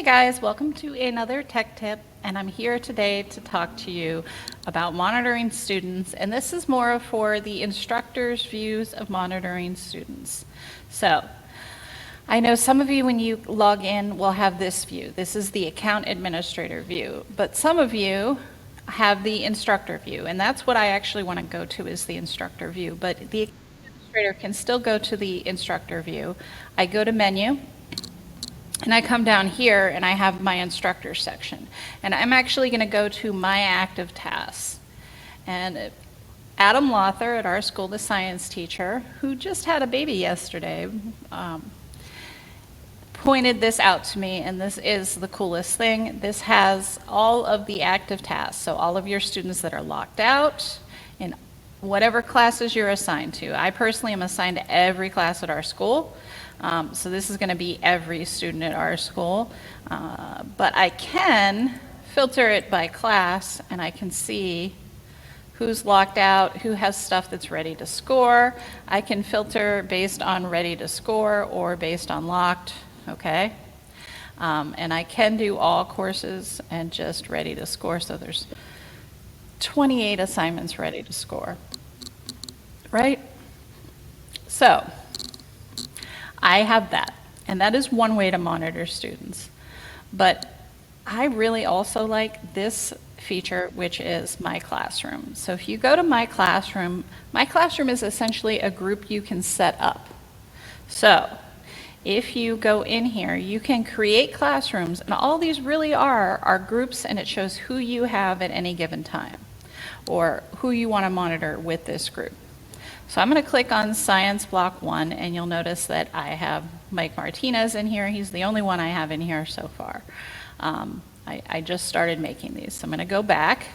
guys, welcome to another tech tip, and I'm here today to talk to you about monitoring students, and this is more for the instructor's views of monitoring students. So, I know some of you when you log in will have this view. This is the account administrator view, but some of you have the instructor view, and that's what I actually want to go to is the instructor view, but the administrator can still go to the instructor view. I go to menu, and I come down here and I have my instructor section. And I'm actually going to go to my active tasks. And Adam Lother at our school, the science teacher, who just had a baby yesterday, pointed this out to me, and this is the coolest thing. This has all of the active tasks. So all of your students that are locked out in whatever classes you're assigned to. I personally am assigned to every class at our school. So this is going to be every student at our school, but I can filter it by class, and I can see who's locked out, who has stuff that's ready to score. I can filter based on ready to score or based on locked, okay? And I can do all courses and just ready to score, so there's 28 assignments ready to score, right? So I have that, and that is one way to monitor students. But I really also like this feature, which is My Classroom. So if you go to My Classroom is essentially a group you can set up. So if you go in here, you can create classrooms, and all these really are groups, and it shows who you have at any given time, or who you want to monitor with this group. So I'm going to click on Science Block 1, and you'll notice that I have Mike Martinez in here. He's the only one I have in here so far. I just started making these, so I'm going to go back.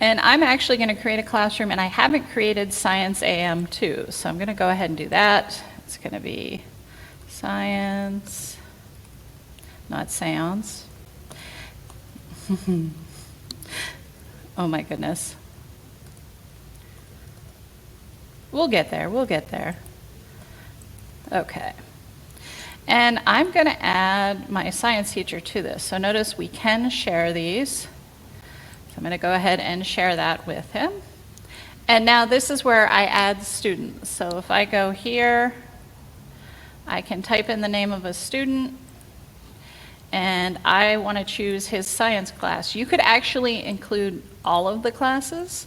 And I'm actually going to create a classroom, and I haven't created Science AM2, so I'm going to go ahead and do that. It's going to be Science, not Seance. Oh my goodness. We'll get there. Okay. And I'm going to add my science teacher to this. So notice we can share these. So I'm going to go ahead and share that with him. And now this is where I add students. So if I go here, I can type in the name of a student, and I want to choose his science class. You could actually include all of the classes.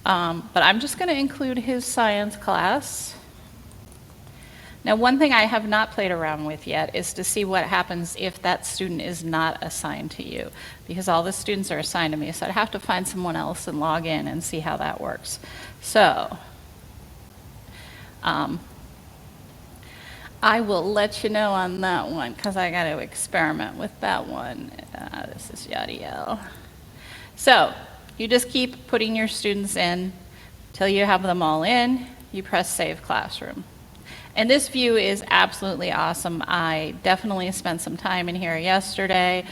But I'm just going to include his science class. Now, one thing I have not played around with yet is to see what happens if that student is not assigned to you, because all the students are assigned to me, so I'd have to find someone else and log in and see how that works. So, I will let you know on that one, because I got to experiment with that one. This is Yadiel. So, you just keep putting your students in till you have them all in. You press Save Classroom. And this view is absolutely awesome. I definitely spent some time in here yesterday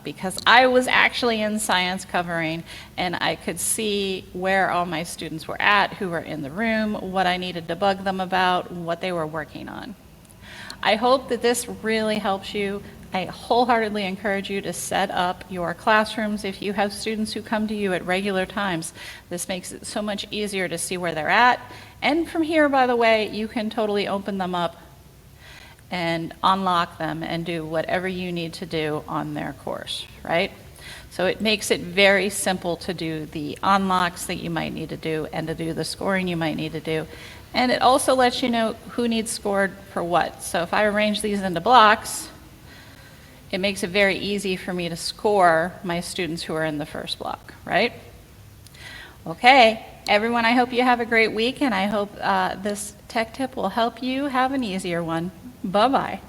because I was actually in science covering, and I could see where all my students were at, who were in the room, what I needed to bug them about, what they were working on. I hope that this really helps you. I wholeheartedly encourage you to set up your classrooms if you have students who come to you at regular times. This makes it so much easier to see where they're at. And from here, by the way, you can totally open them up and unlock them and do whatever you need to do on their course, right? So it makes it very simple to do the unlocks that you might need to do and to do the scoring you might need to do. And it also lets you know who needs scored for what. So if I arrange these into blocks, it makes it very easy for me to score my students who are in the first block, right? Okay, everyone, I hope you have a great week, and I hope this tech tip will help you have an easier one. Bye-bye.